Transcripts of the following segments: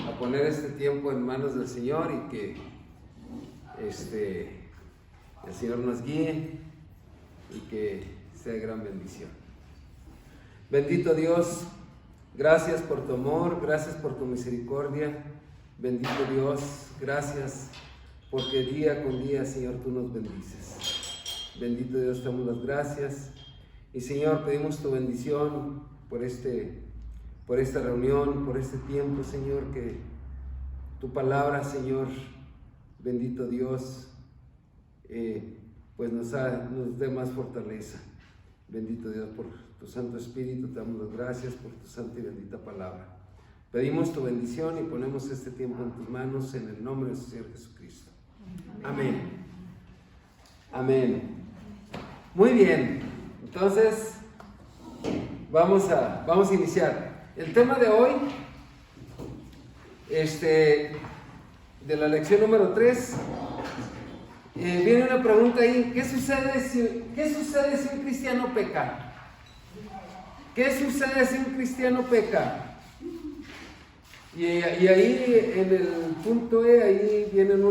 a poner este tiempo en manos del Señor y que el Señor nos guíe y que sea de gran bendición. Bendito Dios, gracias por tu amor, gracias por tu misericordia. Bendito Dios, gracias porque día con día, Señor, tú nos bendices. Bendito Dios, te damos las gracias. Y Señor, pedimos tu bendición por esta reunión, por este tiempo, Señor, que tu palabra, Señor, bendito Dios, pues nos dé más fortaleza. Bendito Dios, por tu Santo Espíritu, te damos las gracias por tu santa y bendita palabra. Pedimos tu bendición y ponemos este tiempo en tus manos en el nombre de nuestro Señor Jesucristo. Amén. Amén. Muy bien, entonces vamos a iniciar. El tema de hoy, de la lección número 3, viene una pregunta ahí: ¿qué sucede si un cristiano peca? ¿Qué sucede si un cristiano peca? Y ahí en el punto E, ahí vienen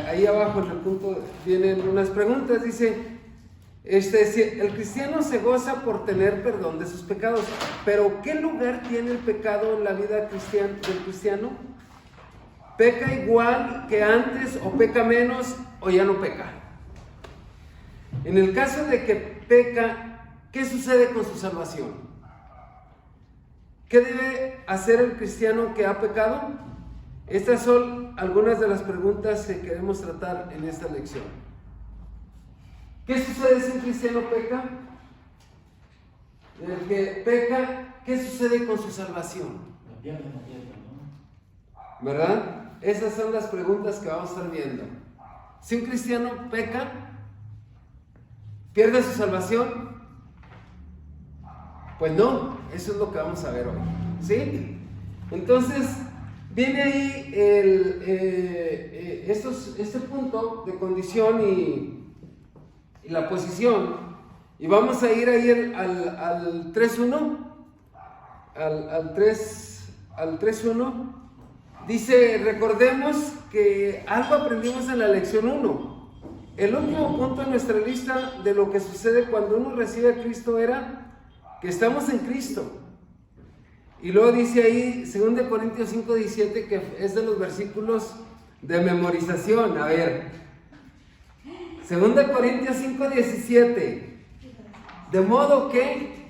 ahí abajo en el punto vienen unas preguntas. Dice, si el cristiano se goza por tener perdón de sus pecados, pero ¿qué lugar tiene el pecado en la vida del cristiano? ¿Peca igual que antes o peca menos o ya no peca? En el caso de que peca, ¿qué sucede con su salvación? ¿Qué debe hacer el cristiano que ha pecado? Estas son algunas de las preguntas que queremos tratar en esta lección. ¿Qué sucede si un cristiano peca? El que peca, ¿qué sucede con su salvación? La pierde, ¿no? ¿Verdad? Esas son las preguntas que vamos a estar viendo. Si un cristiano peca, ¿pierde su salvación? Pues no, eso es lo que vamos a ver hoy, ¿sí? Entonces, viene ahí este punto de condición y la posición, y vamos a ir ahí al 3.1, al 3.1. Dice, recordemos que algo aprendimos en la lección 1. El último punto en nuestra lista de lo que sucede cuando uno recibe a Cristo era que estamos en Cristo. Y luego dice ahí 2 Corintios 5:17, que es de los versículos de memorización. A ver, 2 Corintios 5:17, de modo que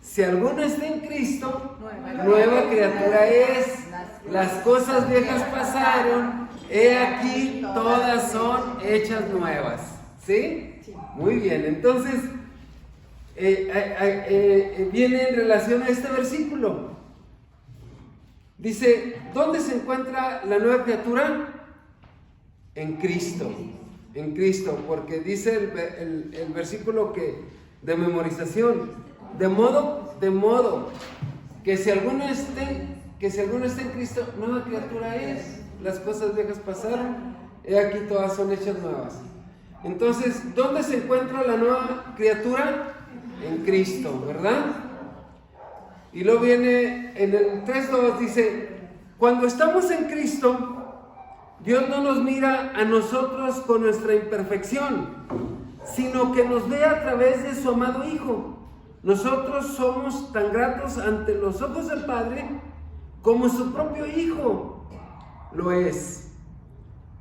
si alguno está en Cristo, nueva criatura es. Las cosas viejas pasaron, he aquí todas son hechas nuevas. ¿Sí? Muy bien, entonces viene en relación a este versículo. Dice, ¿dónde se encuentra la nueva criatura? En Cristo. En Cristo, porque dice el versículo de memorización, de modo que si alguno está en Cristo, nueva criatura es. Las cosas viejas pasaron, he aquí todas son hechas nuevas. Entonces, ¿dónde se encuentra la nueva criatura? En Cristo, ¿verdad? Y luego viene en el 3.2, dice, cuando estamos en Cristo, Dios no nos mira a nosotros con nuestra imperfección, sino que nos ve a través de su amado Hijo. Nosotros somos tan gratos ante los ojos del Padre como su propio Hijo lo es,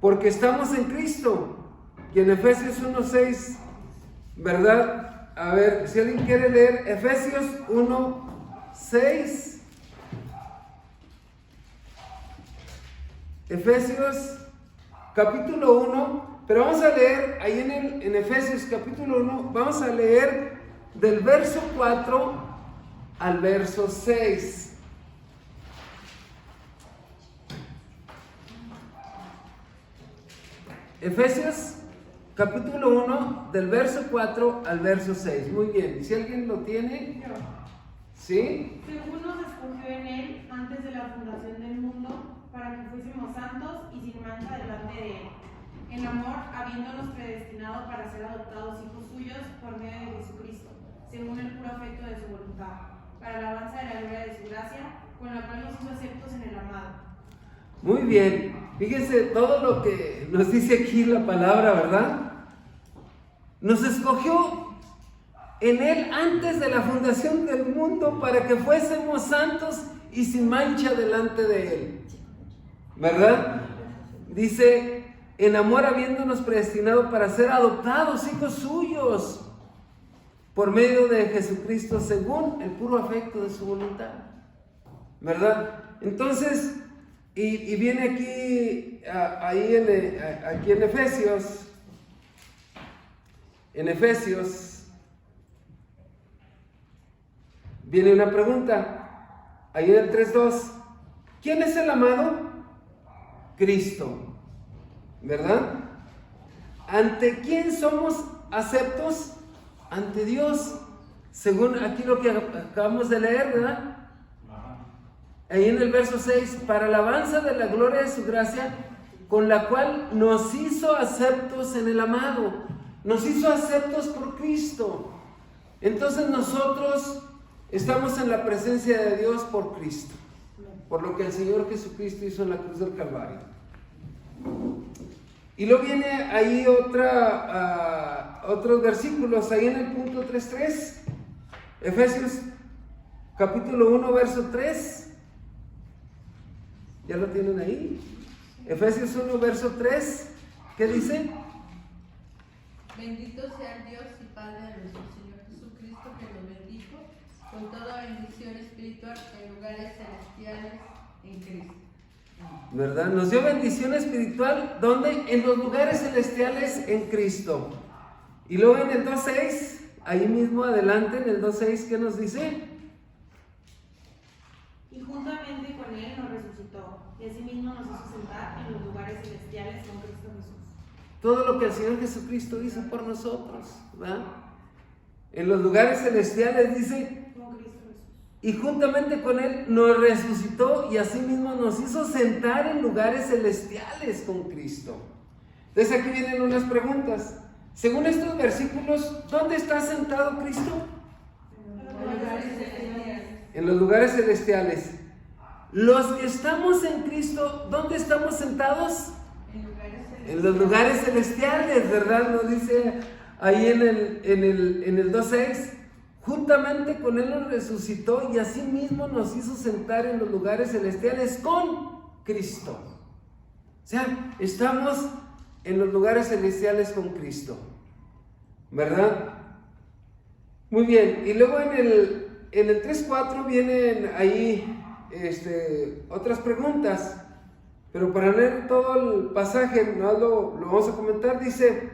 porque estamos en Cristo. Y en Efesios 1.6, ¿verdad? A ver, si alguien quiere leer Efesios 1:6. Efesios capítulo 1, pero vamos a leer ahí en Efesios capítulo 1, vamos a leer del verso 4 al verso 6. Efesios capítulo 1, del verso 4 al verso 6. Muy bien, si alguien lo tiene. ¿Sí? Según nos escogió en Él antes de la fundación del mundo, para que fuésemos santos y sin mancha delante de Él. En amor, habiéndonos predestinado para ser adoptados hijos suyos por medio de Jesucristo, según el puro afecto de su voluntad, para alabanza de la gloria de su gracia, con la cual nos hizo aceptos en el amado. Muy bien. Fíjense todo lo que nos dice aquí la palabra, ¿verdad? Nos escogió en Él antes de la fundación del mundo para que fuésemos santos y sin mancha delante de Él. ¿Verdad? Dice, en amor habiéndonos predestinado para ser adoptados hijos suyos por medio de Jesucristo según el puro afecto de su voluntad. ¿Verdad? Entonces, y viene aquí, aquí en Efesios, viene una pregunta, ahí en el 3:2, ¿quién es el amado? Cristo, ¿verdad? ¿Ante quién somos aceptos? Ante Dios, según aquí lo que acabamos de leer, ¿verdad? Ahí en el verso 6, para alabanza de la gloria de su gracia, con la cual nos hizo aceptos en el amado, nos hizo aceptos por Cristo. Entonces nosotros estamos en la presencia de Dios por Cristo, por lo que el Señor Jesucristo hizo en la cruz del Calvario. Y luego viene ahí otros versículos, ahí en el punto 3:3, Efesios capítulo 1, verso 3. ¿Ya lo tienen ahí? Efesios 1, verso 3, ¿qué dice? Bendito sea el Dios y Padre de nuestro Señor Jesucristo, que nos bendijo con toda bendición espiritual en lugares celestiales en Cristo. ¿Verdad? Nos dio bendición espiritual, ¿dónde? En los lugares celestiales en Cristo. Y luego en el 2:6, ahí mismo adelante, en el 2:6, ¿qué nos dice? Y juntamente con Él nos resucitó, y asimismo nos hizo sentar en los lugares celestiales con Cristo Jesús. Todo lo que el Señor Jesucristo hizo por nosotros, ¿verdad? En los lugares celestiales dice, Con Cristo Jesús. y juntamente con Él nos resucitó y asimismo nos hizo sentar en lugares celestiales con Cristo. Entonces aquí vienen unas preguntas. Según estos versículos, ¿dónde está sentado Cristo? En los lugares celestiales. Los que estamos en Cristo, ¿dónde estamos sentados? En los lugares celestiales, ¿verdad? Nos dice ahí en el 2:6, juntamente con Él nos resucitó y asimismo nos hizo sentar en los lugares celestiales con Cristo. O sea, estamos en los lugares celestiales con Cristo, ¿verdad? Muy bien, y luego en el 3:4 vienen ahí otras preguntas, pero para leer todo el pasaje, no lo vamos a comentar. Dice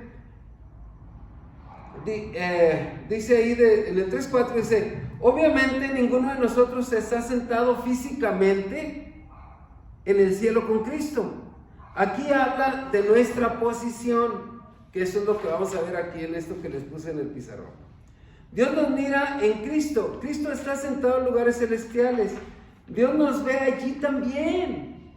ahí en el 3:4 dice, obviamente ninguno de nosotros está sentado físicamente en el cielo con Cristo. Aquí habla de nuestra posición, que eso es lo que vamos a ver aquí en esto que les puse en el pizarrón. Dios nos mira en Cristo. Cristo está sentado en lugares celestiales. Dios nos ve allí también.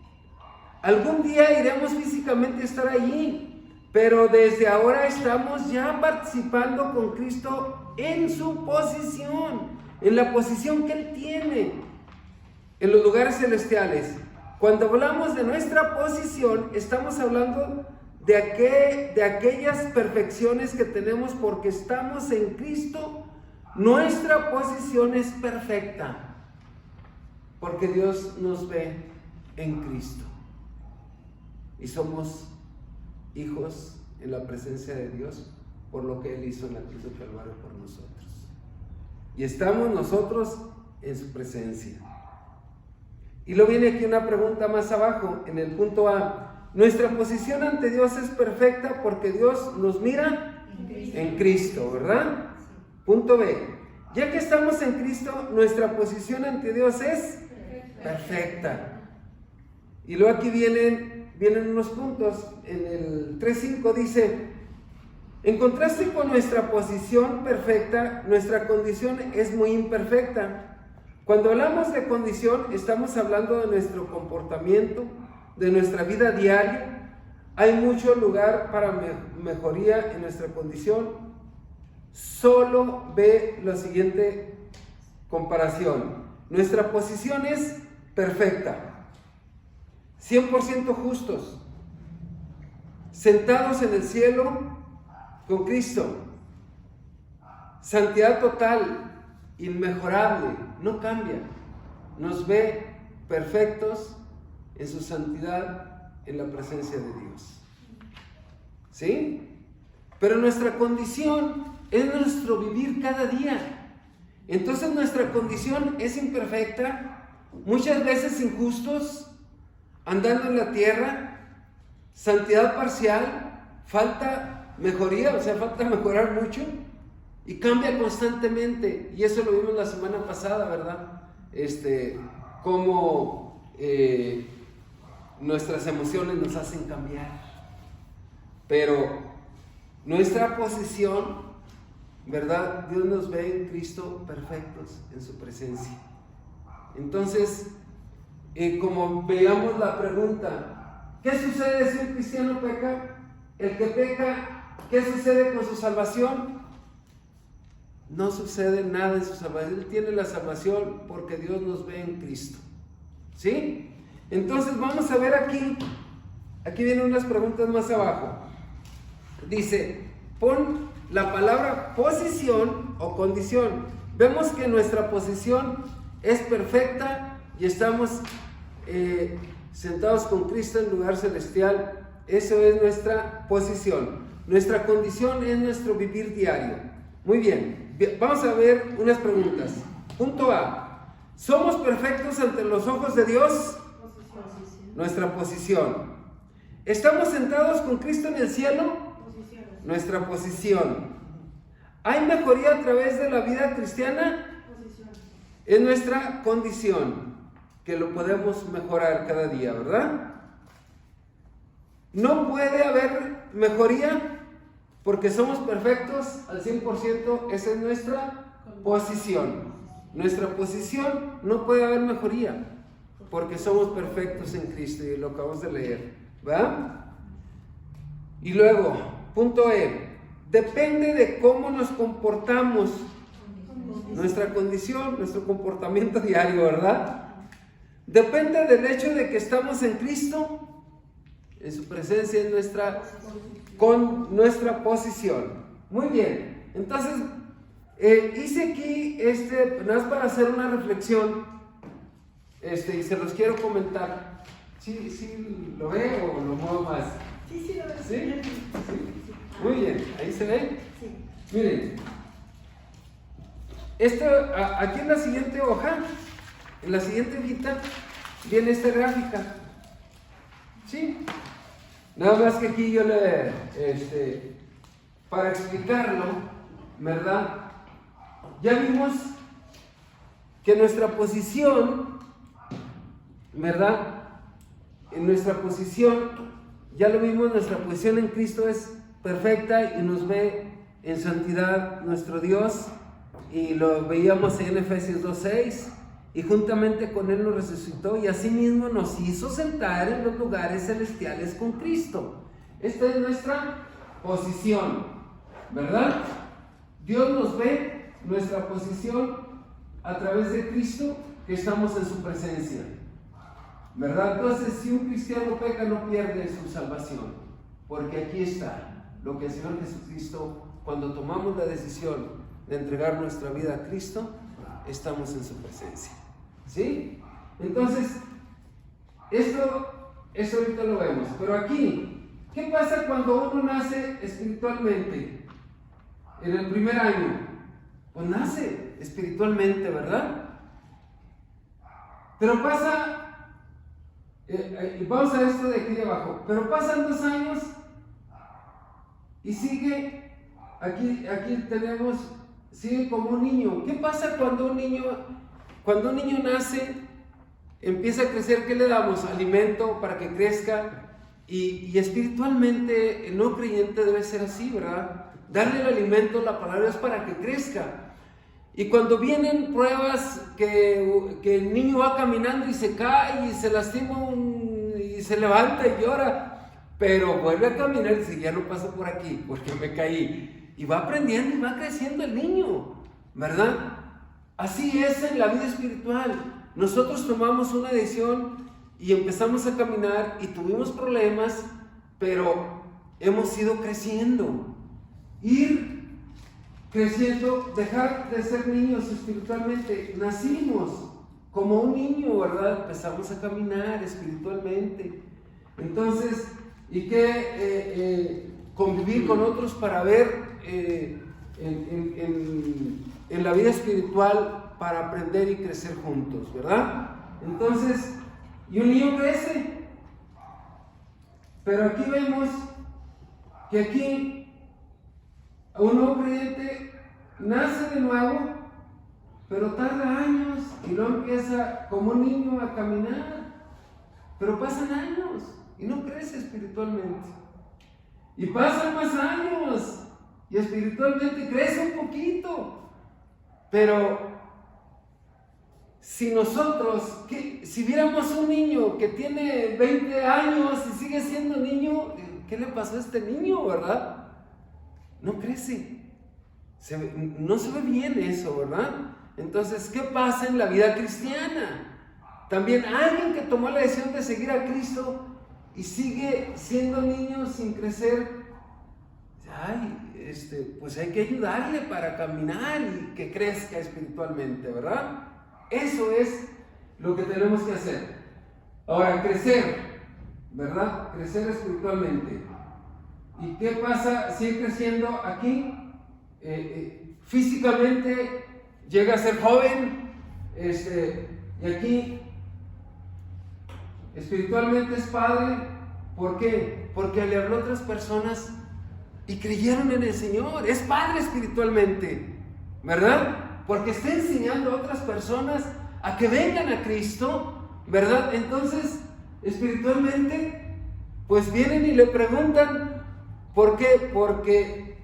Algún día iremos físicamente a estar allí, pero desde ahora estamos ya participando con Cristo en su posición, en la posición que Él tiene en los lugares celestiales. Cuando hablamos de nuestra posición, estamos hablando de aquellas perfecciones que tenemos porque estamos en Cristo. Nuestra posición es perfecta porque Dios nos ve en Cristo y somos hijos en la presencia de Dios por lo que Él hizo en la cruz del Calvario por nosotros, y estamos nosotros en su presencia. Y luego viene aquí una pregunta más abajo en el punto A. Nuestra posición ante Dios es perfecta porque Dios nos mira en Cristo, ¿verdad? Punto B. Ya que estamos en Cristo, nuestra posición ante Dios es perfecta. Y luego aquí vienen unos puntos. En el 3:5 dice, en contraste con nuestra posición perfecta, nuestra condición es muy imperfecta. Cuando hablamos de condición, estamos hablando de nuestro comportamiento, de nuestra vida diaria. Hay mucho lugar para mejoría en nuestra condición. Solo ve la siguiente comparación. Nuestra posición es perfecta. 100% justos, sentados en el cielo con Cristo. Santidad total, inmejorable, no cambia. Nos ve perfectos en su santidad, en la presencia de Dios. ¿Sí? Pero nuestra condición es nuestro vivir cada día. Entonces nuestra condición es imperfecta, muchas veces injustos, andando en la tierra, santidad parcial, falta mejoría, o sea, falta mejorar mucho, y cambia constantemente. Y eso lo vimos la semana pasada, ¿verdad? Cómo nuestras emociones nos hacen cambiar. Pero nuestra posición, ¿verdad? Dios nos ve en Cristo perfectos en su presencia. Entonces, como veamos la pregunta, ¿qué sucede si un cristiano peca? El que peca, ¿qué sucede con su salvación? No sucede nada en su salvación. Él tiene la salvación porque Dios nos ve en Cristo. ¿Sí? Entonces vamos a ver aquí vienen unas preguntas más abajo. Dice, pon la palabra posición o condición. Vemos que nuestra posición es perfecta y estamos sentados con Cristo en lugar celestial. Eso es nuestra posición. Nuestra condición es nuestro vivir diario. Muy bien, vamos a ver unas preguntas. Punto A. ¿Somos perfectos ante los ojos de Dios? Nuestra posición. ¿Estamos sentados con Cristo en el cielo? Nuestra posición. ¿Hay mejoría a través de la vida cristiana? Es nuestra condición, que lo podemos mejorar cada día, ¿verdad? No puede haber mejoría porque somos perfectos al 100%, esa es nuestra posición. Nuestra posición, no puede haber mejoría porque somos perfectos en Cristo, y lo acabamos de leer, ¿va? Y luego, punto E, depende de cómo nos comportamos, nuestra condición, nuestro comportamiento diario, ¿verdad? Depende del hecho de que estamos en Cristo, en su presencia, con nuestra posición. Muy bien, entonces hice aquí nada más para hacer una reflexión, y se los quiero comentar. ¿Sí lo ve o lo muevo más? Sí, lo veo. ¿Sí? Muy bien, ahí se ve. Sí. Miren, aquí en la siguiente hoja, en la siguiente hojita, viene esta gráfica. ¿Sí? Nada más que aquí yo para explicarlo, ¿verdad? Ya vimos que nuestra posición, ¿verdad? En nuestra posición, ya lo vimos, nuestra posición en Cristo es perfecta y nos ve en santidad nuestro Dios, y lo veíamos en Efesios 2:6, y juntamente con Él nos resucitó y asimismo nos hizo sentar en los lugares celestiales con Cristo. Esta es nuestra posición, ¿verdad? Dios nos ve nuestra posición a través de Cristo, que estamos en su presencia, ¿verdad? Entonces, si un cristiano peca, no pierde su salvación, porque aquí está lo que el Señor Jesucristo, cuando tomamos la decisión de entregar nuestra vida a Cristo, estamos en su presencia. ¿Sí? Entonces, esto ahorita lo vemos. Pero aquí, ¿qué pasa cuando uno nace espiritualmente? En el primer año, pues nace espiritualmente, ¿verdad? Pero pasa, vamos a esto de aquí de abajo, pero pasan 2 años y sigue, aquí tenemos, sigue como un niño. ¿Qué pasa cuando un niño nace, empieza a crecer? ¿Qué le damos? Alimento para que crezca. Y espiritualmente el no creyente debe ser así, ¿verdad? Darle el alimento, la palabra es para que crezca. Y cuando vienen pruebas que el niño va caminando y se cae y se lastima y se levanta y llora, pero vuelve a caminar y dice, ya no paso por aquí porque me caí. Y va aprendiendo y va creciendo el niño, ¿verdad? Así es en la vida espiritual. Nosotros tomamos una decisión y empezamos a caminar y tuvimos problemas, pero hemos ido creciendo. Ir creciendo, dejar de ser niños espiritualmente. Nacimos como un niño, ¿verdad? Empezamos a caminar espiritualmente. Entonces, ¿y qué? Convivir con otros para ver en la vida espiritual, para aprender y crecer juntos, ¿verdad? Entonces, y un niño crece. Pero aquí vemos que aquí un nuevo creyente nace de nuevo, pero tarda años y no empieza como un niño a caminar. Pero pasan años y no crece espiritualmente. Y pasan más años y espiritualmente crece un poquito. Pero si nosotros, si viéramos un niño que tiene 20 años y sigue siendo niño, ¿qué le pasó a este niño, verdad? No crece. No se ve bien eso, ¿verdad? Entonces, ¿qué pasa en la vida cristiana? También alguien que tomó la decisión de seguir a Cristo y sigue siendo niño sin crecer, pues hay que ayudarle para caminar y que crezca espiritualmente, ¿verdad? Eso es lo que tenemos que hacer. Ahora, crecer, ¿verdad? Crecer espiritualmente. ¿Y qué pasa? Sigue creciendo aquí. Físicamente llega a ser joven. Y aquí espiritualmente es padre. ¿Por qué? Porque le habló a otras personas y creyeron en el Señor. Es padre espiritualmente, ¿verdad? Porque está enseñando a otras personas a que vengan a Cristo, ¿verdad? Entonces, espiritualmente, pues vienen y le preguntan, ¿por qué? Porque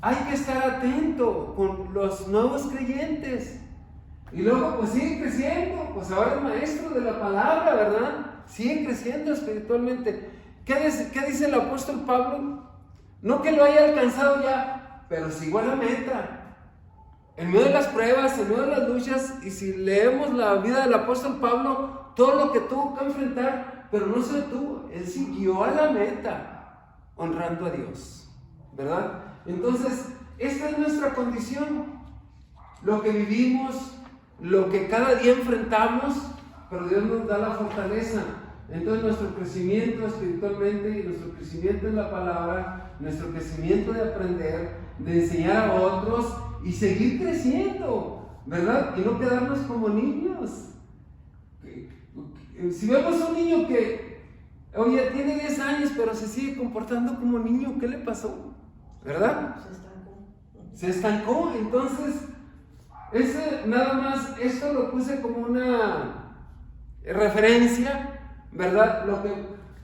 hay que estar atento con los nuevos creyentes. Y luego, pues sigue creciendo, pues ahora es maestro de la palabra, ¿verdad? Sigue creciendo espiritualmente. ¿Qué dice el apóstol Pablo? No que lo haya alcanzado ya, pero sigo a la meta. En medio de las pruebas, en medio de las luchas, y si leemos la vida del apóstol Pablo, todo lo que tuvo que enfrentar, pero no se detuvo, él siguió a la meta, honrando a Dios, ¿verdad? Entonces, esta es nuestra condición, lo que vivimos, lo que cada día enfrentamos, pero Dios nos da la fortaleza. Entonces nuestro crecimiento espiritualmente y nuestro crecimiento en la palabra, nuestro crecimiento de aprender, de enseñar a otros y seguir creciendo, ¿verdad? Y no quedarnos como niños. Si vemos a un niño que, oye, tiene 10 años pero se sigue comportando como niño, ¿qué le pasó? ¿Verdad? Se estancó. Entonces, nada más, esto lo puse como una referencia, ¿verdad? Lo que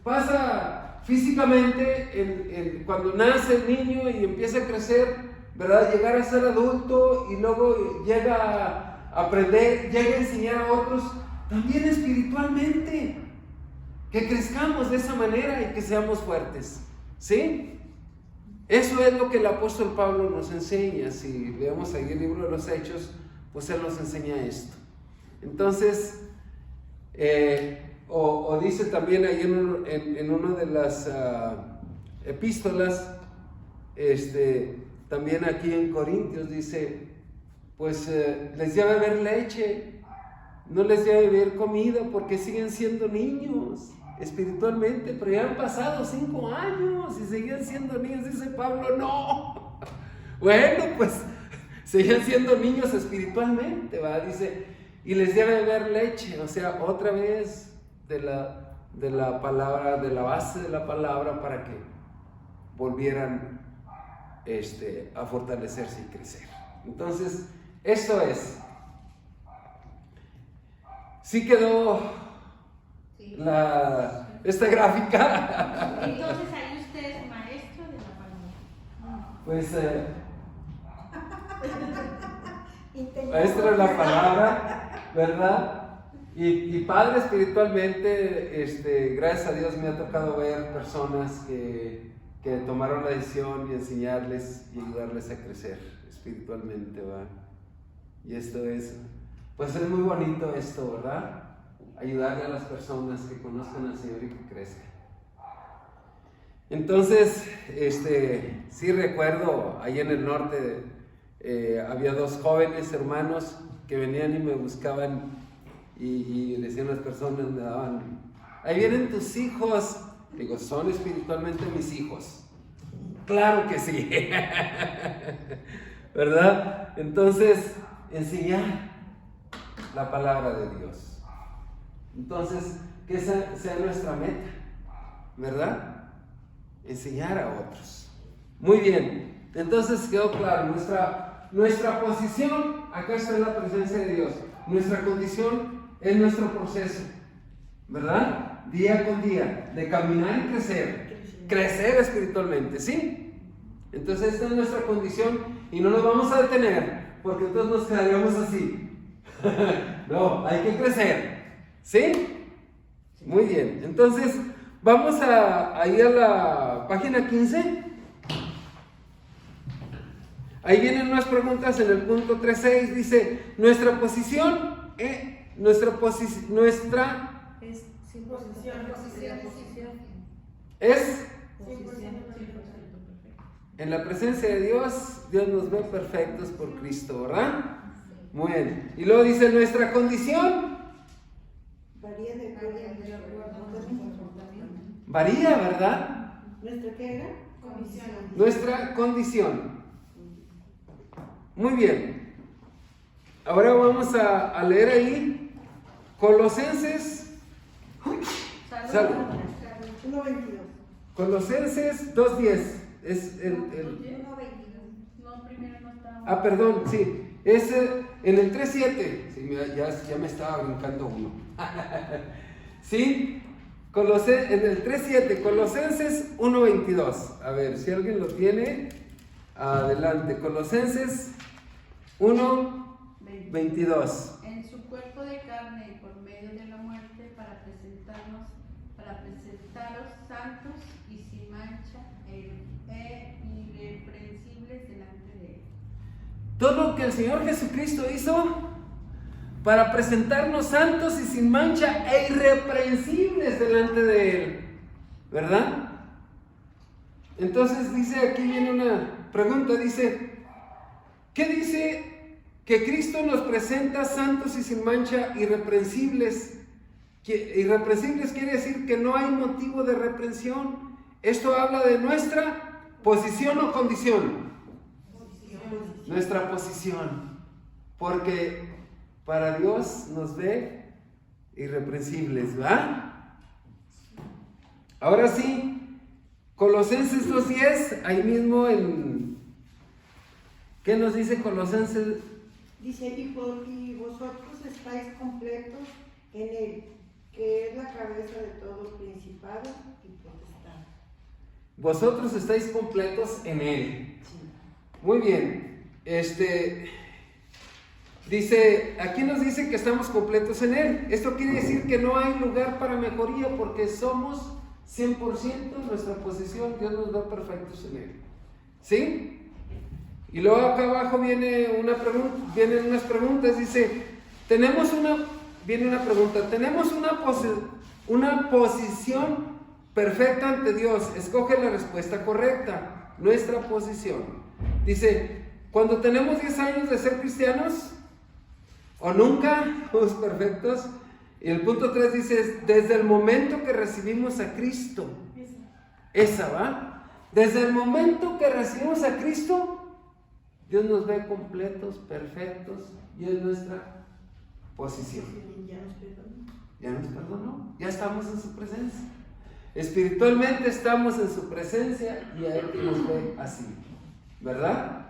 pasa físicamente cuando nace el niño y empieza a crecer, ¿verdad? Llegar a ser adulto y luego llega a aprender, llega a enseñar a otros, también espiritualmente, que crezcamos de esa manera y que seamos fuertes, ¿sí? Eso es lo que el apóstol Pablo nos enseña. Si vemos ahí el libro de los Hechos, pues él nos enseña esto. Entonces, o dice también ahí en una de las epístolas, también aquí en Corintios dice, pues les dio a beber leche, no les dio a beber comida porque siguen siendo niños espiritualmente, pero ya han pasado 5 años y seguían siendo niños. Dice Pablo, no. Bueno, pues seguían siendo niños espiritualmente, ¿va? Dice, y les dio a beber leche, o sea, otra vez de la palabra, de la base de la palabra, para que volvieran a fortalecerse y crecer. Entonces, esto es. ¿Sí quedó esta gráfica? Entonces ahí usted es maestro de la palabra. Pues maestro de la palabra, ¿verdad? Y padre espiritualmente, gracias a Dios me ha tocado ver personas que tomaron la decisión y enseñarles y ayudarles a crecer espiritualmente, ¿verdad? Y esto es, pues es muy bonito esto, ¿verdad? ayudarle a las personas que conozcan al Señor y que crezcan. Entonces, sí recuerdo, ahí en el norte había dos jóvenes hermanos que venían y me buscaban y decían las personas, me daban, ahí vienen tus hijos. Digo, son espiritualmente mis hijos. Claro que sí. ¿Verdad? Entonces, enseñar la palabra de Dios. Entonces, que esa sea nuestra meta, ¿verdad? Enseñar a otros. Muy bien. Entonces quedó claro, nuestra posición, acá está en la presencia de Dios. Nuestra condición es nuestro proceso, ¿verdad? Día con día, de caminar y crecer espiritualmente, ¿sí? Entonces esta es nuestra condición y no nos vamos a detener, porque entonces nos quedaríamos así. No, hay que crecer, ¿sí? Muy bien, entonces vamos a ir a la página 15. Ahí vienen unas preguntas en el punto 3.6, dice, nuestra posición, es en la presencia de Dios. Dios nos ve perfectos por Cristo, ¿verdad? Muy bien. Y luego dice, nuestra condición varía, ¿verdad? ¿Nuestra qué era? Nuestra condición. Muy bien. Ahora vamos a leer ahí Colosenses. Salud. 1:22. Colosenses 2:10. Es el. No, primero no estaba. Perdón, sí. Es en el 3:7. Sí, mira, ya me estaba brincando uno. ¿Sí? En el 3:7, Colosenses 1:22. A ver, si alguien lo tiene, adelante. Colosenses 1:22. En su cuerpo de carne y por medio de la muerte para presentaros santos y sin mancha e irreprensibles delante de Él. Todo lo que el Señor Jesucristo hizo para presentarnos santos y sin mancha e irreprensibles delante de Él, ¿verdad? Entonces dice, aquí viene una pregunta, dice, ¿qué dice que Cristo nos presenta santos y sin mancha, irreprensibles? Irreprensibles quiere decir que no hay motivo de reprensión. Esto habla de nuestra posición o condición. Nuestra posición, porque para Dios nos ve irreprensibles, ¿verdad? Ahora sí, Colosenses 2:10, ahí mismo ¿qué nos dice Colosenses? Dice, y vosotros estáis completos en Él, que es la cabeza de todo principado y potestad. Vosotros estáis completos en Él. Sí. Muy bien. Dice, aquí nos dice que estamos completos en Él. Esto quiere decir que no hay lugar para mejoría porque somos 100% nuestra posición. Dios nos da perfectos en Él. ¿Sí? Y luego acá abajo vienen unas preguntas. Dice, tenemos una posición perfecta ante Dios. Escoge la respuesta correcta. Nuestra posición. Dice, cuando tenemos 10 años de ser cristianos, o nunca, somos perfectos. Y el punto 3 dice, desde el momento que recibimos a Cristo. Esa va. Desde el momento que recibimos a Cristo, Dios nos ve completos, perfectos, y es nuestra posición. Ya nos perdonó, ya estamos en su presencia. Espiritualmente estamos en su presencia y a Él nos ve así, ¿verdad?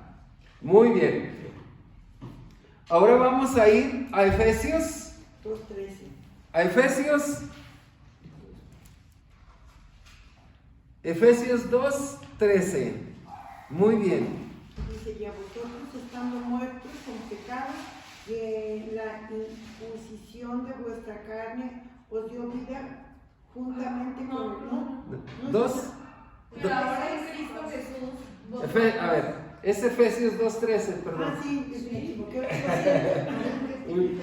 Muy bien. Ahora vamos a ir a Efesios 2:13. A Efesios 2:13. Muy bien. Dice, y a vosotros estando muertos con pecado, y en la imposición de vuestra carne os dio vida juntamente con el Pero ahora en Cristo Jesús. A ver, es Efesios 2:13, perdón. Sí, me equivoqué. Muy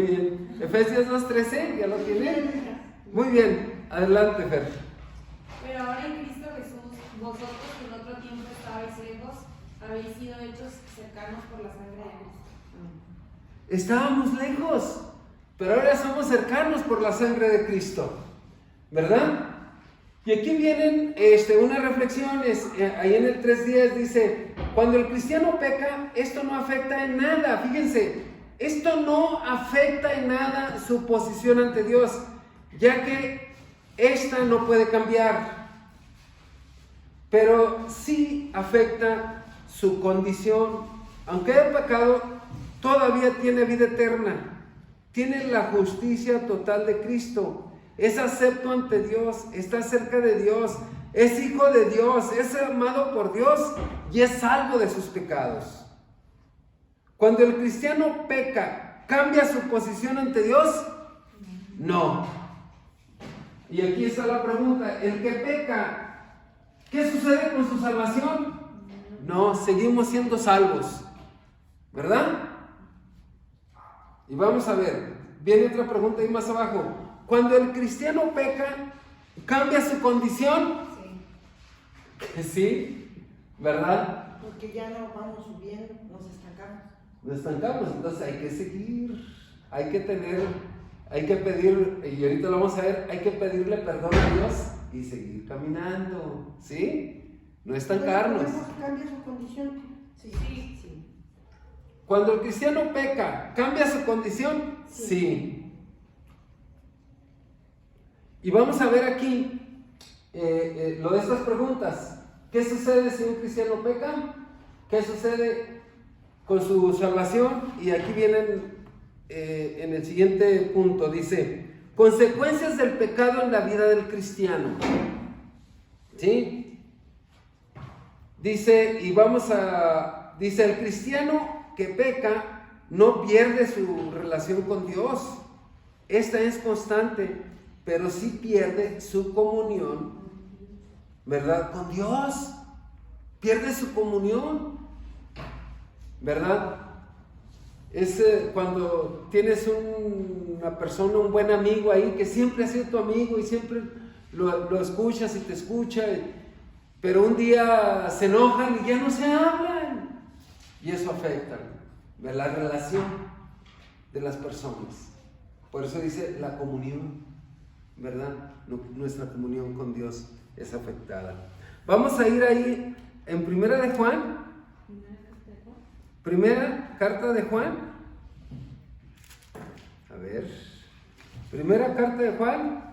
bien. Efesios 2:13, ¿ya lo tiene? Muy bien. Adelante, Fer. Pero ahora en Cristo Jesús, vosotros que en otro tiempo estabais lejos, habéis sido hechos cercanos por la sangre de Cristo. Estábamos lejos, pero ahora somos cercanos por la sangre de Cristo, ¿verdad? Y aquí vienen unas reflexiones, ahí en el 3:10 dice, cuando el cristiano peca, esto no afecta en nada, fíjense, esto no afecta en nada su posición ante Dios, ya que esta no puede cambiar, pero sí afecta su condición. Aunque haya pecado, todavía tiene vida eterna, tiene la justicia total de Cristo, es acepto ante Dios, está cerca de Dios, es hijo de Dios, es amado por Dios y es salvo de sus pecados. Cuando el cristiano peca, ¿cambia su posición ante Dios? No. Y aquí está la pregunta, el que peca, ¿qué sucede con su salvación? No, seguimos siendo salvos, ¿verdad? Y vamos a ver, viene otra pregunta ahí más abajo. Cuando el cristiano peca, ¿cambia su condición? Sí. Sí, ¿verdad? Porque ya no vamos subiendo, nos estancamos. Nos estancamos, entonces hay que seguir, hay que pedir, y ahorita lo vamos a ver, hay que pedirle perdón a Dios y seguir caminando, ¿sí? No estancarnos. ¿Cambia su condición? Sí. Cuando el cristiano peca, ¿cambia su condición? Sí. Y vamos a ver aquí lo de estas preguntas. ¿Qué sucede si un cristiano peca? ¿Qué sucede con su salvación? Y aquí vienen en el siguiente punto. Dice, consecuencias del pecado en la vida del cristiano. ¿Sí? Dice, dice, el cristiano que peca no pierde su relación con Dios. Esta es constante, pero sí pierde su comunión, ¿verdad? Con Dios. Pierde su comunión, ¿verdad? Es cuando tienes una persona, un buen amigo ahí, que siempre ha sido tu amigo y siempre lo escuchas y te escucha, pero un día se enojan y ya no se hablan. Y eso afecta la relación de las personas. Por eso dice la comunión, ¿verdad? Nuestra comunión con Dios es afectada. Vamos a ir ahí en Primera de Juan. Primera carta de Juan. A ver. Primera carta de Juan,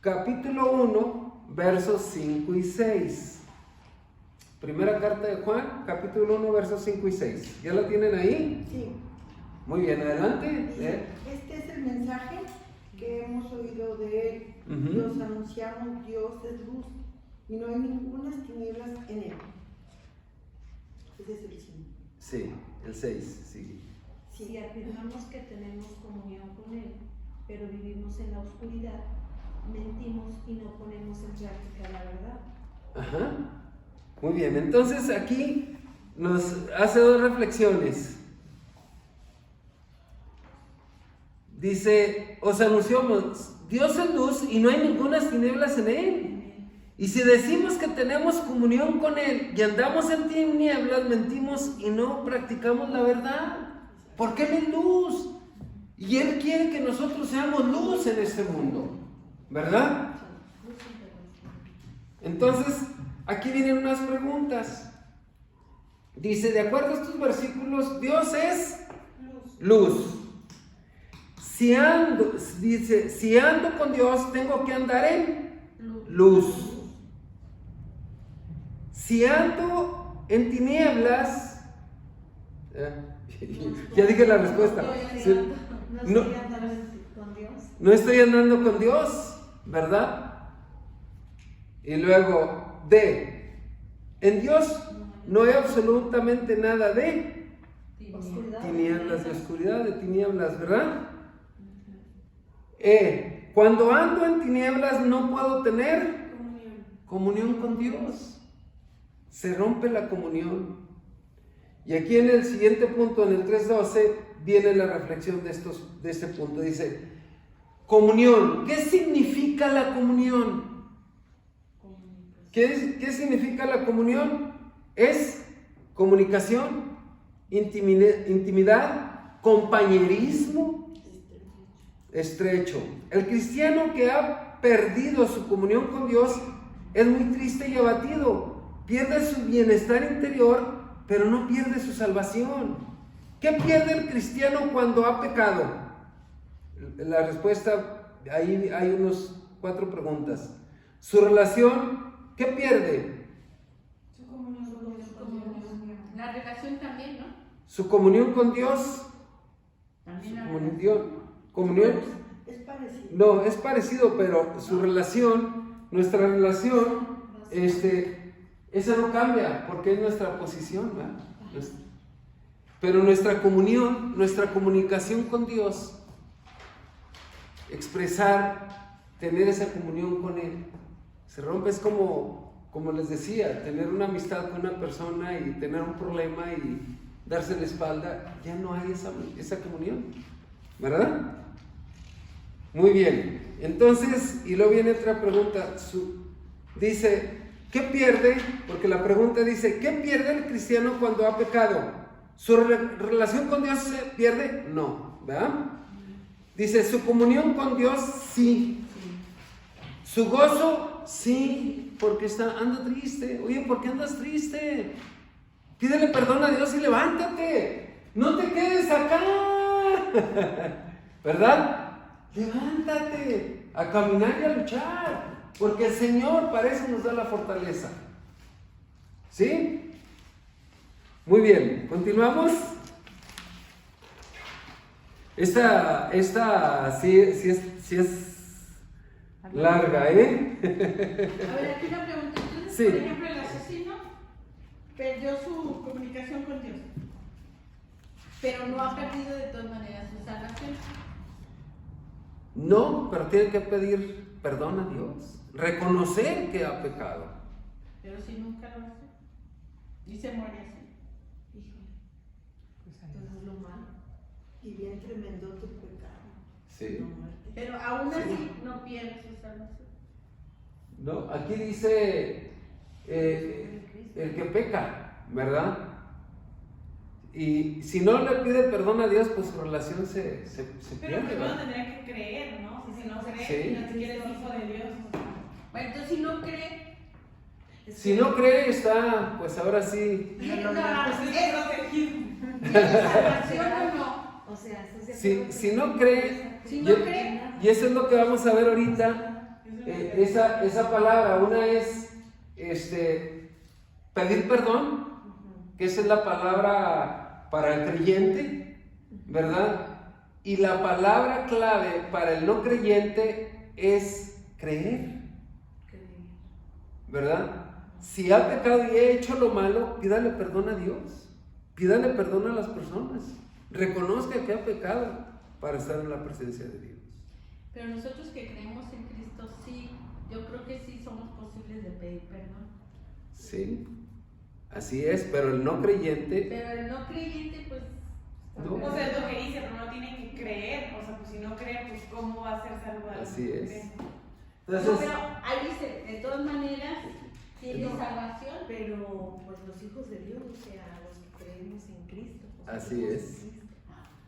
capítulo 1, versos 5 y 6. Primera carta de Juan, capítulo 1, versos 5 y 6. ¿Ya la tienen ahí? Sí. Muy bien, adelante. Dice, este es el mensaje que hemos oído de él. Los anunciamos, Dios es luz y no hay ninguna tinieblas en él. Ese es el 5. Sí, el 6, sí. Si afirmamos que tenemos comunión con Él, pero vivimos en la oscuridad, mentimos y no ponemos en práctica la verdad. Ajá. Muy bien, entonces aquí nos hace dos reflexiones. Dice, os anunciamos, Dios es luz y no hay ninguna tinieblas en Él. Y si decimos que tenemos comunión con Él y andamos en tinieblas, mentimos y no practicamos la verdad. Porque Él es luz. Y Él quiere que nosotros seamos luz en este mundo. ¿Verdad? Entonces, aquí vienen unas preguntas. Dice, de acuerdo a estos versículos, Dios es luz. Si ando con Dios, tengo que andar en luz. Si ando en tinieblas, ya dije la respuesta. No estoy andando con Dios, ¿verdad? Y luego, en Dios no hay absolutamente nada de tinieblas, de oscuridad, de tinieblas, ¿verdad? Cuando ando en tinieblas no puedo tener comunión con Dios. Se rompe la comunión. Y aquí en el siguiente punto, en el 3:12, viene la reflexión de este punto. Dice, comunión. ¿Qué significa la comunión? ¿Qué significa la comunión? Es comunicación, intimidad, compañerismo estrecho. El cristiano que ha perdido su comunión con Dios es muy triste y abatido. Pierde su bienestar interior, pero no pierde su salvación. ¿Qué pierde el cristiano cuando ha pecado? La respuesta, ahí hay unos 4 preguntas. Su relación, ¿qué pierde? Su comunión con Dios. La relación también, ¿no? Su comunión con Dios. También Su la comunión. Es parecido. No, es parecido, pero su relación, nuestra relación, esa no cambia, porque es nuestra posición, ¿verdad? Pero nuestra comunión, nuestra comunicación con Dios, expresar, tener esa comunión con Él, se rompe. Es como les decía, tener una amistad con una persona y tener un problema y darse la espalda, ya no hay esa comunión, ¿verdad? Muy bien, entonces, y luego viene otra pregunta, dice, ¿qué pierde? Porque la pregunta dice, ¿qué pierde el cristiano cuando ha pecado? ¿Su relación con Dios se pierde? No, ¿verdad? Dice, ¿su comunión con Dios? Sí. ¿Su gozo? Sí, porque anda triste. Oye, ¿por qué andas triste? Pídele perdón a Dios y levántate. No te quedes acá. ¿Verdad? Levántate a caminar y a luchar, porque el Señor para eso nos da la fortaleza. ¿Sí? Muy bien, continuamos. Esta sí es larga, ¿eh? A ver, aquí una pregunta. Entonces, Sí. por ejemplo, el asesino perdió su comunicación con Dios, pero no ha perdido de todas maneras su salvación. No, pero tiene que pedir perdón a Dios, reconocer que ha pecado. Pero si nunca lo hace y se muere así. Híjole, pues entonces lo malo. Y bien tremendo tu pecado. Sí. No muerte. Pero aún así no pierde su salvación. No, aquí dice el que peca, ¿verdad? Y si no le pide perdón a Dios, pues su relación se Pero pierde, primero ¿verdad? tendría que creer, ¿no? Si no cree, Sí. ni siquiera es hijo de Dios. Bueno, entonces si no cree, Si no cree, está, pues ahora sí. no, Pues es protegido. ¿tiene salvación o no? O sea, ¿estás de acuerdo? Si no cree, Si no cree, y eso es lo que vamos a ver ahorita, esa palabra, una es pedir perdón, que esa es la palabra para el creyente, ¿verdad? Y la palabra clave para el no creyente es creer, ¿verdad? Si ha pecado y ha hecho lo malo, pídale perdón a Dios, pídale perdón a las personas, reconozca que ha pecado para estar en la presencia de Dios. pero nosotros que creemos en Cristo, sí, yo creo que sí somos posibles de pedir perdón. Sí, así es, pero el no creyente, Pero el no creyente, pues, no. O sea, es lo que dice, pero no tiene que creer. O sea, pues si no cree, pues ¿cómo va a ser salvado? Así es. no, Entonces, pero ahí dice, de todas maneras, tiene No. salvación. Pero pues los hijos de Dios, o sea, los que creemos en Cristo. pues, Así hijos de es. Cristo.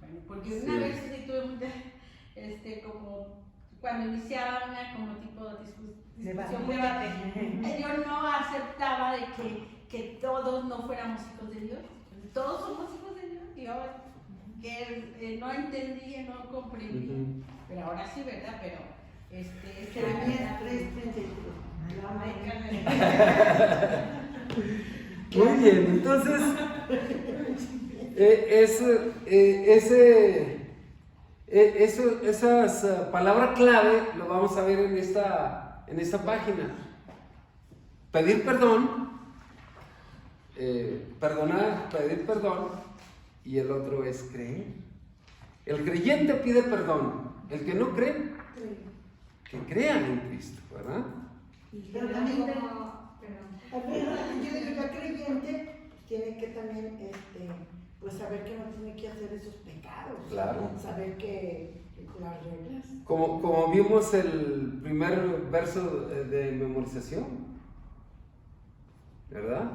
Bueno, porque Sí. una vez sí tuve mucha, como cuando iniciaba una como tipo de discusión, Debate. yo no aceptaba de que todos no fuéramos hijos de Dios. Todos somos hijos de Dios. Y yo que no entendía, no comprendía. ujú. Pero ahora sí, ¿verdad? Pero Jeremías 3:33. Muy bien, entonces, esas palabra clave lo vamos a ver en esta página. Pedir perdón, perdonar, pedir perdón, y el otro es creer. El creyente pide perdón, el que no cree, que crean en Cristo, ¿verdad? Pero también, yo digo, la creyente tiene que también pues saber que no tiene que hacer esos pecados. Claro. Saber que las reglas. Como vimos el primer verso de memorización, ¿verdad?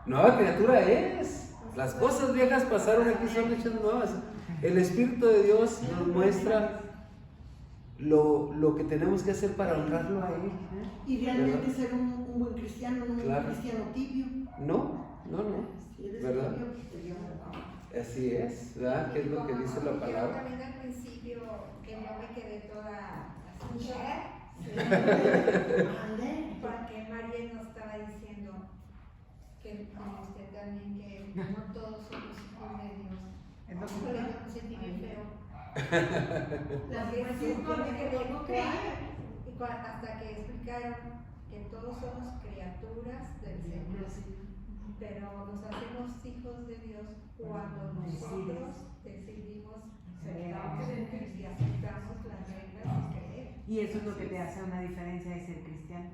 Nueva criatura es. Las cosas viejas pasaron, aquí son hechas nuevas. El Espíritu de Dios nos muestra lo que tenemos que hacer para honrarlo a Él. Y realmente ser un buen cristiano, no Claro. un cristiano tibio. No. Si eres ¿Verdad? tibio, pues te llaman. Así es, ¿verdad? ¿Qué es lo que dice la Yo palabra? también al principio, que no me quedé toda así, Ande. porque María nos estaba diciendo que como usted también, que no todos somos hijos de Dios. Híjole, yo me sentí bien feo. Porque sí, me quedé hasta que explicaron que todos somos criaturas del Señor. Pero nos hacemos hijos de Dios cuando nosotros decidimos aceptamos y aceptamos las reglas y creer. Y eso es lo que te hace una diferencia de ser cristiano.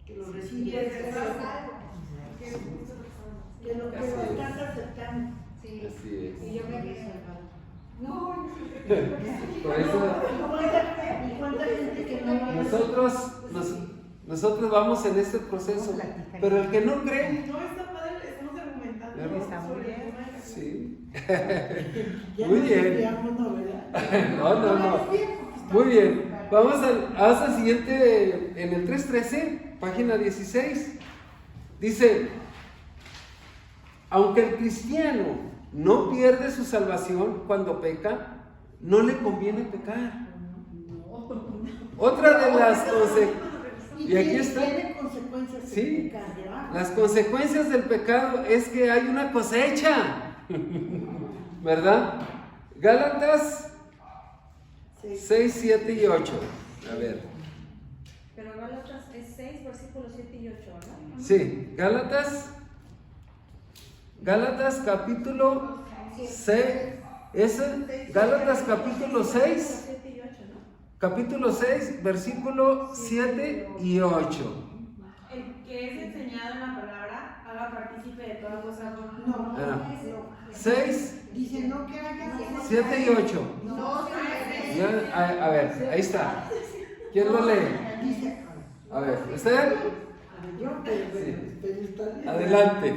Que lo Y recibes. es algo. Que lo estás aceptando. Sí. Así es. Y yo me quedé. No, Por eso ¿Y cuánta gente que no nosotros vamos en este proceso, pero el que no cree, No, está padre, estamos argumentando Está muy sobre bien. el tema de la sí. Ya Muy nos bien. desviamos, ¿no, verdad? No. Muy bien. Vamos al siguiente, en el 3.13, página 16. Dice, aunque el cristiano no pierde su salvación cuando peca, no le conviene pecar. Otra de las consecuencias, y aquí está, Tiene consecuencias. Sí. el pecado, ¿verdad? las consecuencias del pecado es que hay una cosecha, ¿verdad? Gálatas 6, 7 y 8. A ver. Pero Gálatas es 6, versículos 7 y 8, ¿verdad? Sí, Gálatas capítulo 6, Gálatas capítulo 6, 7 y 8, ¿no? capítulo 6, versículo 7 y 8. El que es enseñado en la palabra haga partícipe de toda cosa buena. No, Ah. no. 6, Dice, no que haya. 7 y 8. No, A ver, ahí está. ¿Quién lo lee? Dice, A ver, ¿usted? yo, pero está bien. Adelante.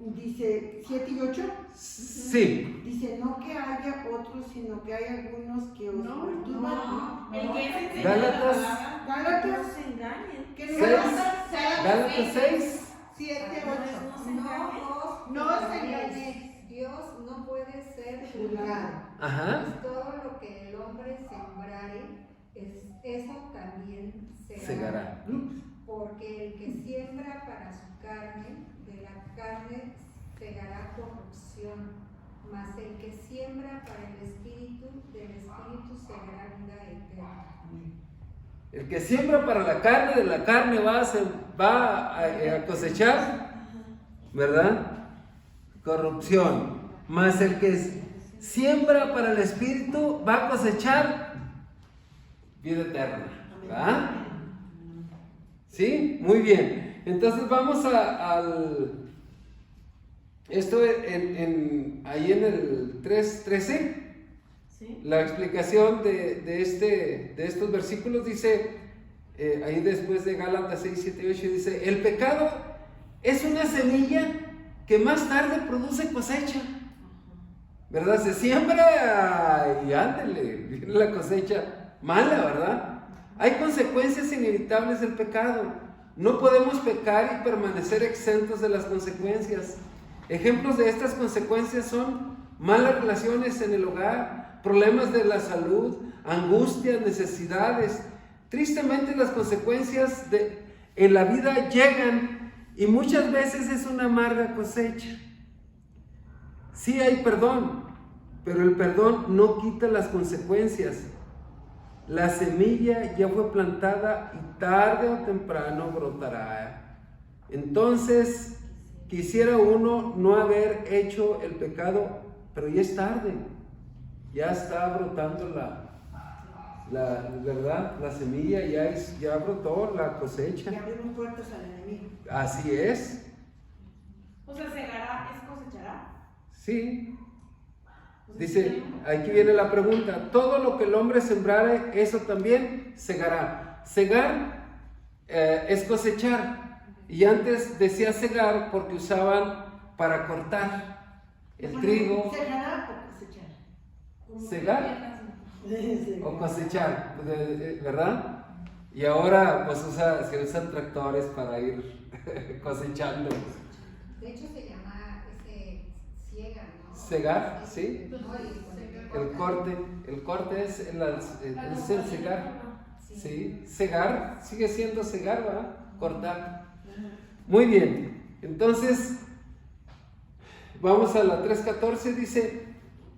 Dice 7 y 8. Sí. Dice, no que haya otros, sino que hay algunos que os perturban. El que es enseñado en la Gálatas. palabra. No Gálatas, se engañen. que Seis. no Gálatas 6. 7, No 8. se engañen. No se engañe. Dios no puede ser Juzgado. Ajá. Pues todo lo que el hombre sembrare, eso también Segará. Porque el que siembra para su carne, de la carne segará corrupción, mas el que siembra para el espíritu, del espíritu segará vida eterna. El que siembra para la carne, de la carne va a cosechar, ¿verdad? Corrupción. Mas el que siembra para el espíritu va a cosechar vida eterna. ¿verdad? ¿Sí? Muy bien. Entonces vamos al... Esto ahí en el 3.13, ¿Sí? la explicación de estos versículos dice, ahí después de Gálatas 6, 7 y 8, dice, el pecado es una semilla que más tarde produce cosecha, ¿verdad? Se siembra y ándele, viene la cosecha mala, ¿verdad? Hay consecuencias inevitables del pecado. No podemos pecar y permanecer exentos de las consecuencias. Ejemplos de estas consecuencias son malas relaciones en el hogar, problemas de la salud, angustias, necesidades. Tristemente las consecuencias en la vida llegan y muchas veces es una amarga cosecha. Sí hay perdón, pero el perdón no quita las consecuencias. La semilla ya fue plantada y tarde o temprano brotará. Entonces, quisiera uno no haber hecho el pecado, pero ya es tarde. Ya está brotando ¿verdad? La semilla ya brotó la cosecha. Y abrimos puertas al enemigo. Así es. O sea, segará es cosechará. Sí. O sea, Dice, aquí viene la pregunta, todo lo que el hombre sembrare, eso también segará. Segar es cosechar. Y antes decía segar porque usaban para cortar el trigo. ¿Segará o cosechar? ¿Segar? O cosechar, ¿verdad? Y ahora pues se usan tractores para ir cosechando. De hecho se llama ciega, ¿no? Segar, sí. No, El corte es el segar. Sí, segar, sigue siendo segar, ¿verdad? Cortar. Muy bien, entonces vamos a la 3:14, dice,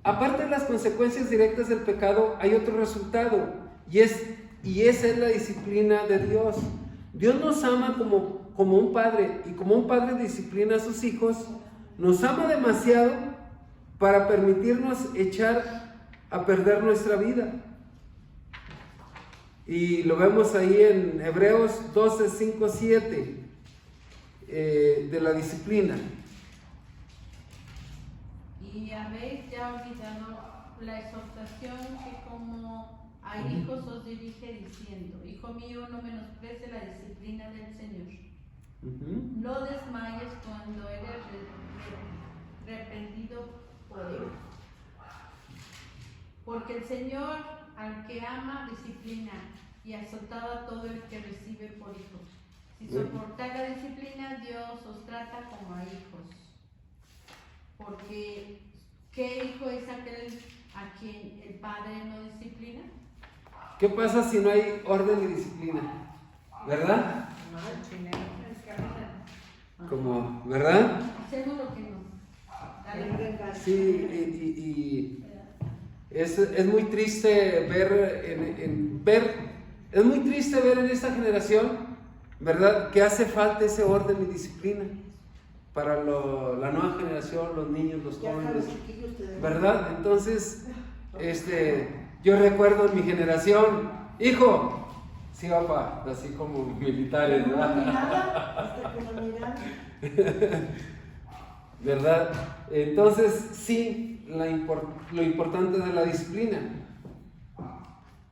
aparte de las consecuencias directas del pecado, hay otro resultado, y esa es la disciplina de Dios. Dios nos ama como un padre, y como un padre disciplina a sus hijos, nos ama demasiado para permitirnos echar a perder nuestra vida. Y lo vemos ahí en Hebreos 12:5-7, de la disciplina. Y habéis ya olvidado la exhortación que como a hijos os dirige diciendo, hijo mío, no menosprecies la disciplina del Señor. No desmayes cuando eres reprendido por él. Porque el Señor al que ama disciplina y azotado a todo el que recibe por hijos. Si soportáis la disciplina, Dios os trata como a hijos. Porque ¿qué hijo es aquel a quien el padre no disciplina? ¿Qué pasa si no hay orden y disciplina? ¿Verdad? Como, ¿verdad? Hacemos lo que no. Dale. Sí, y es muy triste es muy triste ver en esta generación, ¿verdad?, que hace falta ese orden y disciplina para la nueva generación, los niños, los jóvenes, ¿verdad? Entonces, yo recuerdo en mi generación, hijo, sí, papá, así como militares, ¿verdad? ¿Verdad? Entonces, sí, lo importante de la disciplina.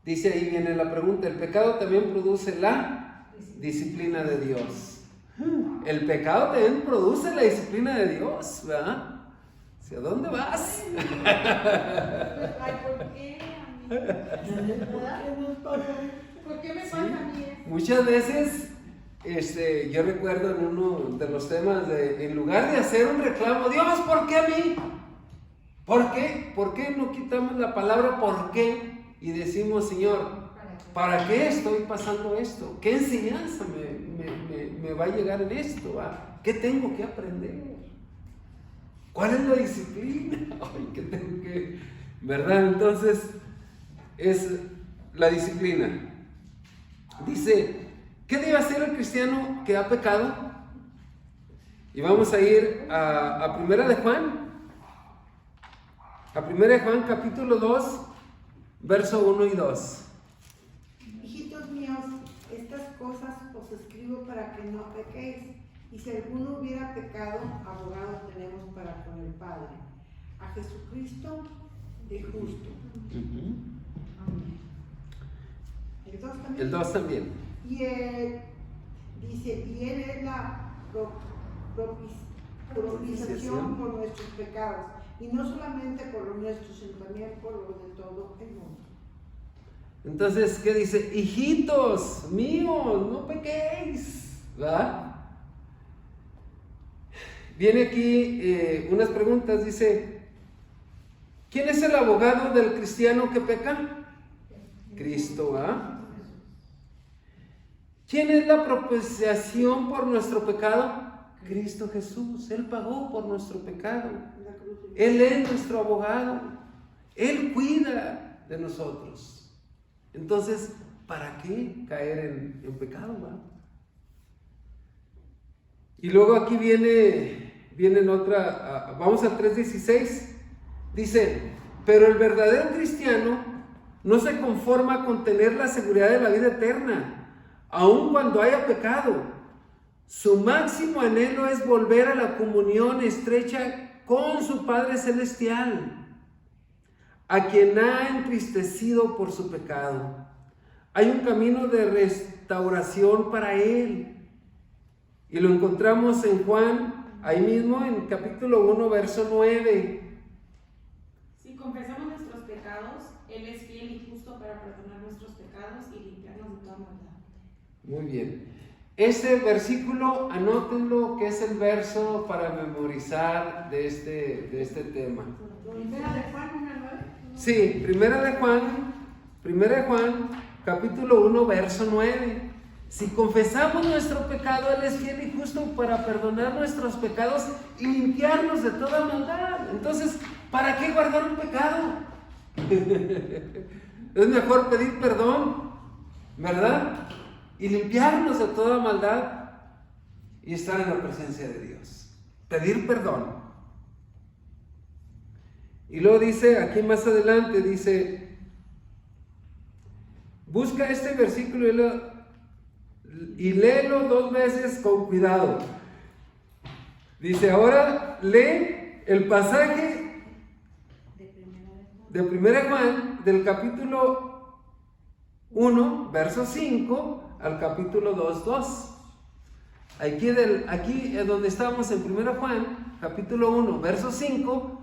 Dice ahí viene la pregunta, el pecado también produce la disciplina de Dios. El pecado también produce la disciplina de Dios, ¿verdad? ¿Hacia dónde vas? Ay, ¿por qué a mí? ¿Verdad? ¿Por qué me pasa a mí eso? Muchas veces, yo recuerdo en uno de los temas en lugar de hacer un reclamo, Dios, ¿por qué a mí? ¿Por qué? ¿Por qué no quitamos la palabra por qué? Y decimos, Señor, ¿para qué estoy pasando esto? ¿Qué enseñanza me va a llegar en esto? ¿Va? ¿Qué tengo que aprender? ¿Cuál es la disciplina? Ay, ¿qué tengo que...? ¿Verdad? Entonces, es la disciplina. Dice, ¿qué debe hacer el cristiano que ha pecado? Y vamos a ir a Primera de Juan. A Primera de Juan, capítulo 2, verso 1 y 2. Hijitos míos, estas cosas os escribo para que no pequéis. Y si alguno hubiera pecado, abogado tenemos para con el Padre, a Jesucristo el justo. El 2 también. El 2 también. Y él dice, y él es la propiciación por nuestros pecados. Y no solamente por los nuestros, sino también por los de todo el mundo. Entonces, ¿qué dice? Hijitos míos, no pequéis, ¿verdad? Viene aquí unas preguntas, dice, ¿quién es el abogado del cristiano que peca? Cristo, ¿verdad? ¿Quién es la propiciación por nuestro pecado? Cristo Jesús, Él pagó por nuestro pecado. Él es nuestro abogado. Él cuida de nosotros. Entonces, ¿para qué caer en pecado? ¿Va? Y luego aquí viene otra, vamos al 3:16. Dice, pero el verdadero cristiano no se conforma con tener la seguridad de la vida eterna, aun cuando haya pecado, Su máximo anhelo es volver a la comunión estrecha con su Padre Celestial, a quien ha entristecido por su pecado. Hay un camino de restauración para él. Y lo encontramos en Juan, ahí mismo en capítulo 1, verso 9. Si confesamos nuestros pecados, Él es fiel y justo para perdonar nuestros pecados y limpiarnos de toda maldad. Muy bien. Este versículo, anótenlo, que es el verso para memorizar de este tema. ¿Primera de Juan 1:9? Sí, Primera de Juan, capítulo 1, verso 9. Si confesamos nuestro pecado, Él es fiel y justo para perdonar nuestros pecados y limpiarnos de toda maldad. Entonces, ¿para qué guardar un pecado? Es mejor pedir perdón, ¿verdad? Y limpiarnos de toda maldad y estar en la presencia de Dios. Pedir perdón. Y luego dice, aquí más adelante, dice, busca este versículo y léelo 2 veces con cuidado. Dice, ahora lee el pasaje de 1 Juan, del capítulo 1, verso 5, al capítulo 2, 2. Aquí es donde estamos en 1 Juan, capítulo 1, verso 5,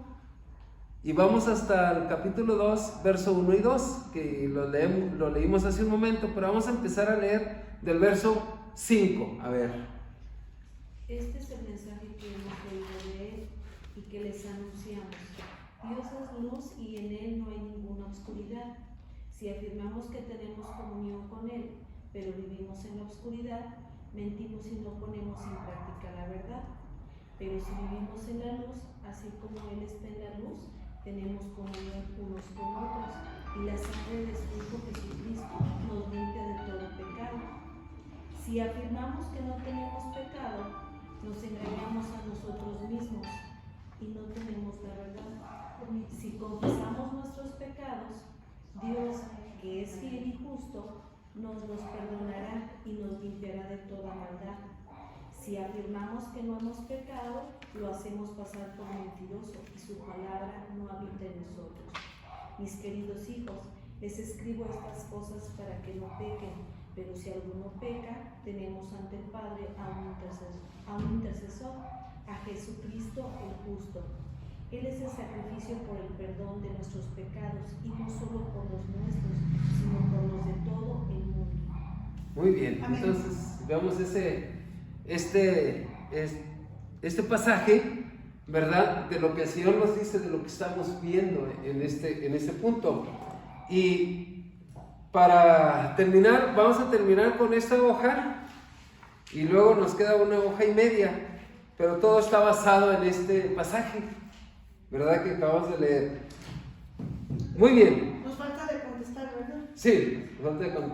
y vamos hasta el capítulo 2, verso 1 y 2, que lo leímos hace un momento, pero vamos a empezar a leer del verso 5. A ver. Este es el mensaje que hemos oído de Él y que les anunciamos. Dios es luz y en Él no hay ninguna oscuridad. Si afirmamos que tenemos comunión con Él, pero vivimos en la oscuridad, mentimos y no ponemos en práctica la verdad. Pero si vivimos en la luz, así como Él está en la luz, tenemos comunión unos con otros, y la sangre de su Hijo Jesucristo nos limpia de todo pecado. Si afirmamos que no tenemos pecado, nos engañamos a nosotros mismos y no tenemos la verdad. Si confesamos nuestros pecados, Dios, que es fiel y justo, nos los perdonará y nos limpiará de toda maldad. Si afirmamos que no hemos pecado, lo hacemos pasar por mentiroso y su palabra no habita en nosotros. Mis queridos hijos, les escribo estas cosas para que no pequen, pero si alguno peca, tenemos ante el Padre a un intercesor, a Jesucristo el justo. Él es el sacrificio por el perdón de nuestros pecados, y no solo por los nuestros, sino por los de todo el mundo. Muy bien, Amén. entonces veamos este pasaje, ¿verdad? De lo que el Señor nos dice, de lo que estamos viendo en este punto. Y para terminar, vamos a terminar con esta hoja y luego nos queda una hoja y media, pero todo está basado en este pasaje, ¿verdad? Que acabamos de leer. Muy bien. Nos falta de contestar, ¿verdad? Sí,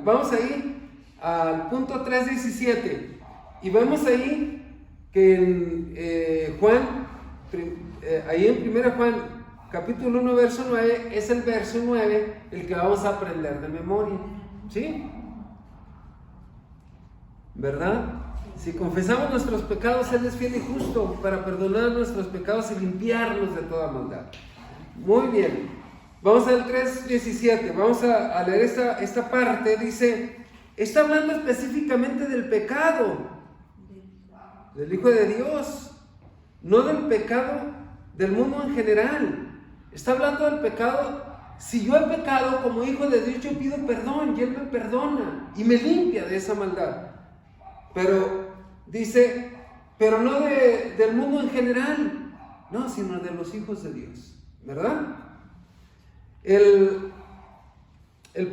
vamos ahí al punto 3:17 y vemos ahí que en Juan, ahí en 1 Juan capítulo 1 verso 9, es el verso 9 el que vamos a aprender de memoria, ¿sí? ¿Verdad? Si confesamos nuestros pecados, Él es fiel y justo para perdonar nuestros pecados y limpiarnos de toda maldad. Muy bien, vamos al 3:17, vamos a leer esta parte. Dice, está hablando específicamente del pecado del Hijo de Dios, no del pecado del mundo en general. Está hablando del pecado. Si yo he pecado como hijo de Dios, yo pido perdón y Él me perdona y me limpia de esa maldad. Pero dice, pero no del mundo en general, no, sino de los hijos de Dios, ¿verdad? El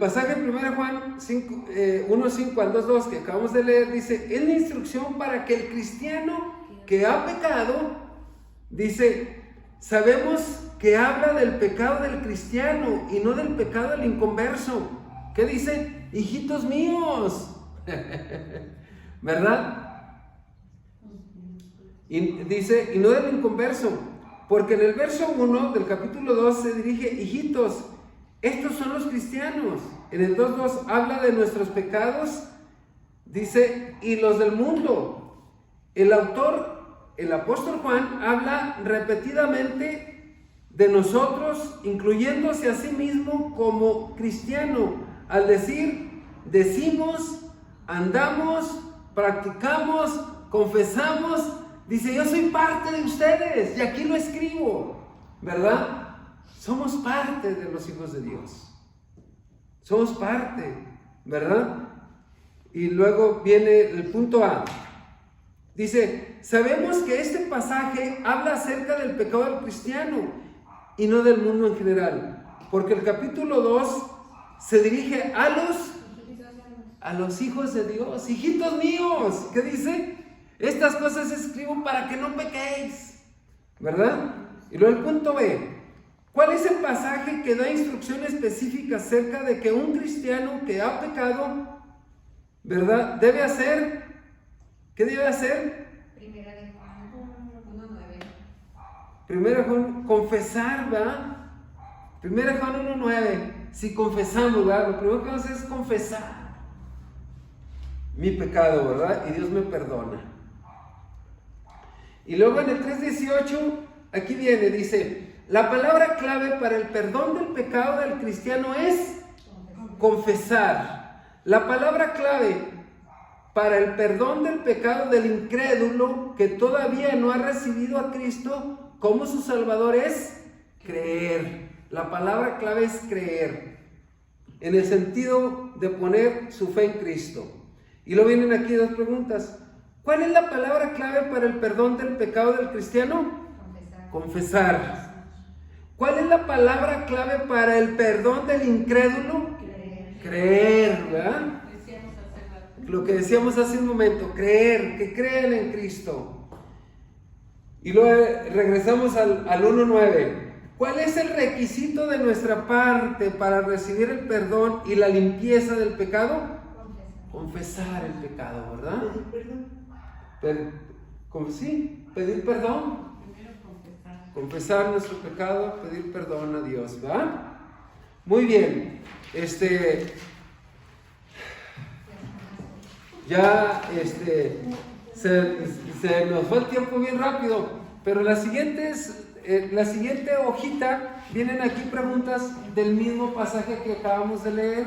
pasaje en 1 Juan 1:5 al 2:2 que acabamos de leer dice, es la instrucción para que el cristiano que ha pecado, dice, sabemos que habla del pecado del cristiano y no del pecado del inconverso. ¿Qué dice? Hijitos míos, ¿verdad? Y dice, y no del inconverso, porque en el verso 1 del capítulo 2 se dirige, hijitos, estos son los cristianos. En el 2:2 habla de nuestros pecados, dice, y los del mundo. el autor, el apóstol Juan, habla repetidamente de nosotros, incluyéndose a sí mismo como cristiano, al decir, decimos, andamos, practicamos, confesamos, dice, yo soy parte de ustedes, y aquí lo escribo, ¿verdad? Somos parte de los hijos de Dios. Somos parte, ¿verdad? Y luego viene el punto A. Dice, sabemos que este pasaje habla acerca del pecado del cristiano y no del mundo en general, porque el capítulo 2 se dirige a los hijos de Dios. Hijitos míos, ¿qué dice? Estas cosas escribo para que no pequéis, ¿verdad? Y luego el punto B. ¿Cuál es el pasaje que da instrucción específica acerca de que un cristiano que ha pecado, ¿verdad? Debe hacer, ¿qué debe hacer? Primera de Juan 1:9. Primero Juan, confesar, ¿verdad? Primera Juan 1:9. Si confesamos, ¿verdad? Lo primero que vamos a hacer es confesar mi pecado, ¿verdad? Y Dios me perdona. Y luego en el 3:18, aquí viene, dice, la palabra clave para el perdón del pecado del cristiano es confesar. La palabra clave para el perdón del pecado del incrédulo que todavía no ha recibido a Cristo como su Salvador es creer. La palabra clave es creer, en el sentido de poner su fe en Cristo. Y luego vienen aquí dos preguntas. ¿Cuál es la palabra clave para el perdón del pecado del cristiano? Confesar. ¿Cuál es la palabra clave para el perdón del incrédulo? Creer, ¿verdad? Lo que decíamos hace un momento, creer, que crean en Cristo. Y luego regresamos al 1:9. ¿Cuál es el requisito de nuestra parte para recibir el perdón y la limpieza del pecado? Confesar el pecado, ¿verdad? Pedir perdón. Confesar nuestro pecado, pedir perdón a Dios, ¿verdad? Muy bien. Ya se nos fue el tiempo bien rápido, pero la siguiente hojita, vienen aquí preguntas del mismo pasaje que acabamos de leer,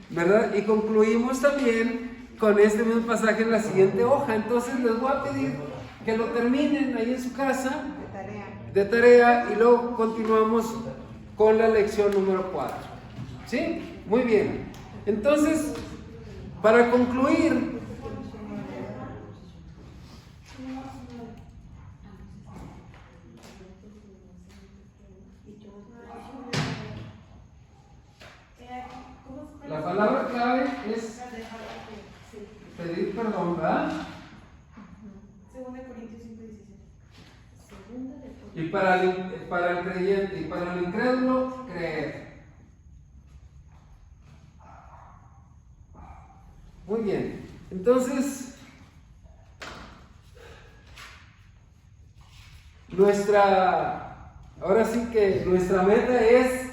¿verdad? Y concluimos también con este mismo pasaje en la siguiente hoja. Entonces les voy a pedir que lo terminen ahí en su casa de tarea y luego continuamos con la lección número 4. ¿Sí? Muy bien. Entonces, para concluir, la palabra clave es pedir perdón, ¿verdad? 2 Corintios 5:17. Y para el creyente y para el incrédulo, creer. Muy bien. Entonces, ahora sí que nuestra meta es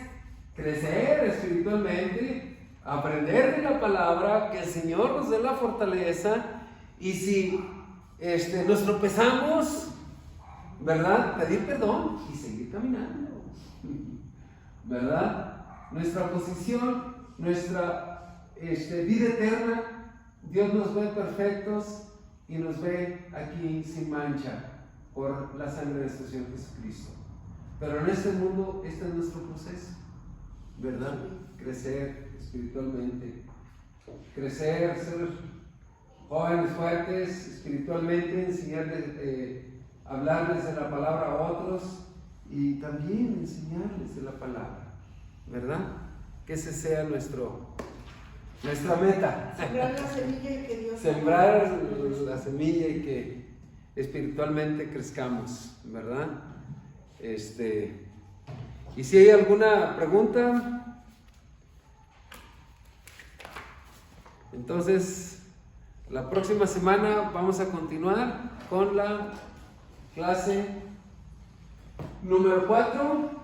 crecer espiritualmente, aprender de la palabra, que el Señor nos dé la fortaleza, y si nos tropezamos, ¿verdad? Pedir perdón y seguir caminando, ¿verdad? Nuestra posición, nuestra vida eterna, Dios nos ve perfectos y nos ve aquí sin mancha por la sangre de nuestro Señor Jesucristo. Pero en este mundo, este es nuestro proceso, ¿verdad? Crecer espiritualmente, crecer, ser jóvenes fuertes espiritualmente, enseñarles, hablarles de la palabra a otros y también enseñarles de la palabra, ¿verdad? Que ese sea nuestra meta. Sembrar la semilla y que Dios Sembrar la semilla y que espiritualmente crezcamos, ¿verdad? Y si hay alguna pregunta, entonces la próxima semana vamos a continuar con la clase número 4.